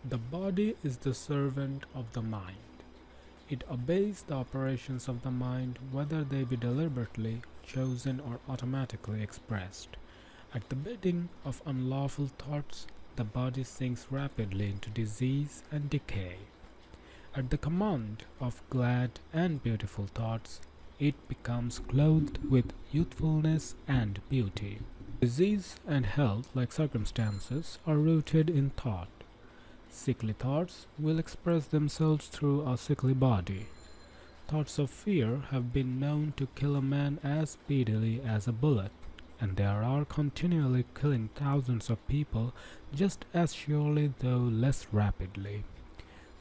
The body is the servant of the mind. It obeys the operations of the mind, whether they be deliberately chosen or automatically expressed. At the bidding of unlawful thoughts, the body sinks rapidly into disease and decay. At the command of glad and beautiful thoughts, it becomes clothed with youthfulness and beauty. Disease and health, like circumstances, are rooted in thought. Sickly thoughts will express themselves through a sickly body. Thoughts of fear have been known to kill a man as speedily as a bullet, and they are continually killing thousands of people just as surely, though less rapidly.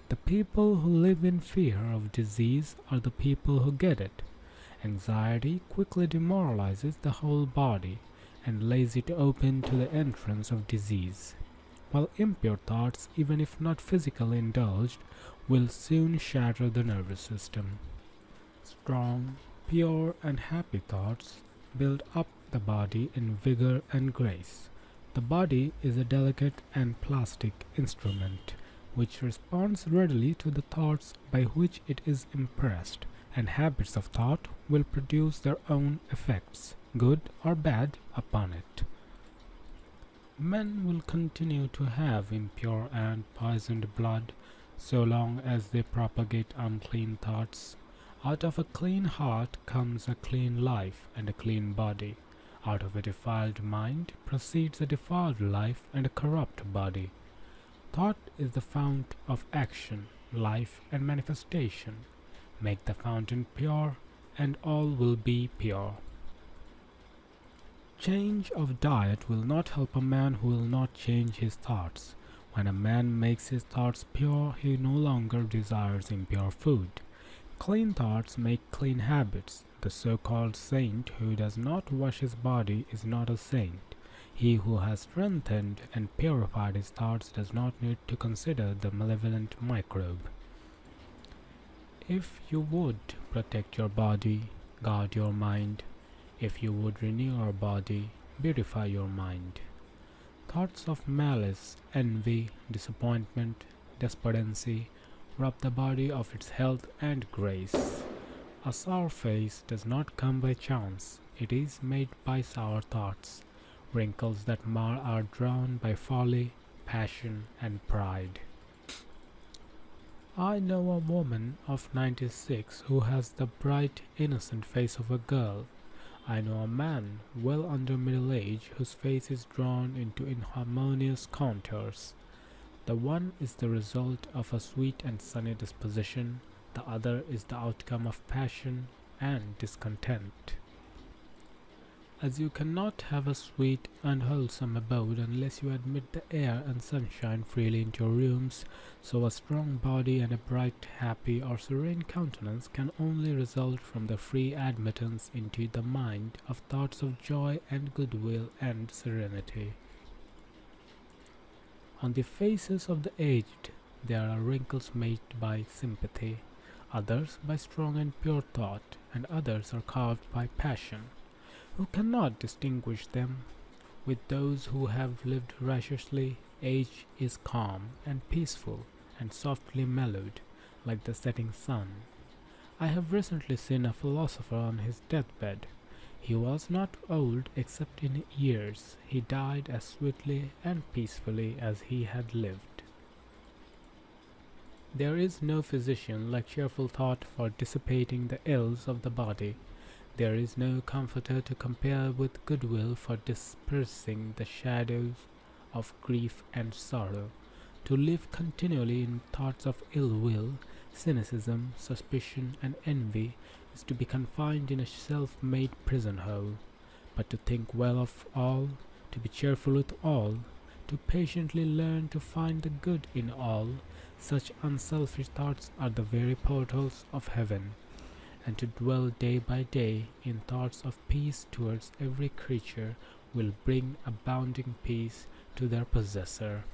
The people who live in fear of disease are the people who get it. Anxiety quickly demoralizes the whole body and lays it open to the entrance of disease, while impure thoughts, even if not physically indulged, will soon shatter the nervous system. Strong, pure, and happy thoughts build up the body in vigor and grace. The body is a delicate and plastic instrument, which responds readily to the thoughts by which it is impressed, and habits of thought will produce their own effects, good or bad, upon it. Men will continue to have impure and poisoned blood so long as they propagate unclean thoughts. Out of a clean heart comes a clean life and a clean body. Out of a defiled mind proceeds a defiled life and a corrupt body. Thought is the fount of action, life, and manifestation. Make the fountain pure, and all will be pure. Change of diet will not help a man who will not change his thoughts. When a man makes his thoughts pure, he no longer desires impure food. Clean thoughts make clean habits. The so-called saint who does not wash his body is not a saint. He who has strengthened and purified his thoughts does not need to consider the malevolent microbe. If you would protect your body, guard your mind. If you would renew your body, beautify your mind. Thoughts of malice, envy, disappointment, despondency rob the body of its health and grace. A sour face does not come by chance, it is made by sour thoughts. Wrinkles that mar are drawn by folly, passion, and pride. I know a woman of 96 who has the bright, innocent face of a girl. I know a man well under middle age whose face is drawn into inharmonious contours. The one is the result of a sweet and sunny disposition, the other is the outcome of passion and discontent. As you cannot have a sweet and wholesome abode unless you admit the air and sunshine freely into your rooms, so a strong body and a bright, happy, or serene countenance can only result from the free admittance into the mind of thoughts of joy and goodwill and serenity. On the faces of the aged there are wrinkles made by sympathy, others by strong and pure thought, and others are carved by passion. Who cannot distinguish them? With those who have lived righteously, age is calm and peaceful and softly mellowed, like the setting sun. I have recently seen a philosopher on his deathbed. He was not old except in years. He died as sweetly and peacefully as he had lived. There is no physician like cheerful thought for dissipating the ills of the body. There is no comforter to compare with goodwill for dispersing the shadows of grief and sorrow. To live continually in thoughts of ill will, cynicism, suspicion, and envy is to be confined in a self-made prison hole. But to think well of all, to be cheerful with all, to patiently learn to find the good in all, such unselfish thoughts are the very portals of heaven. And to dwell day by day in thoughts of peace towards every creature will bring abounding peace to their possessor.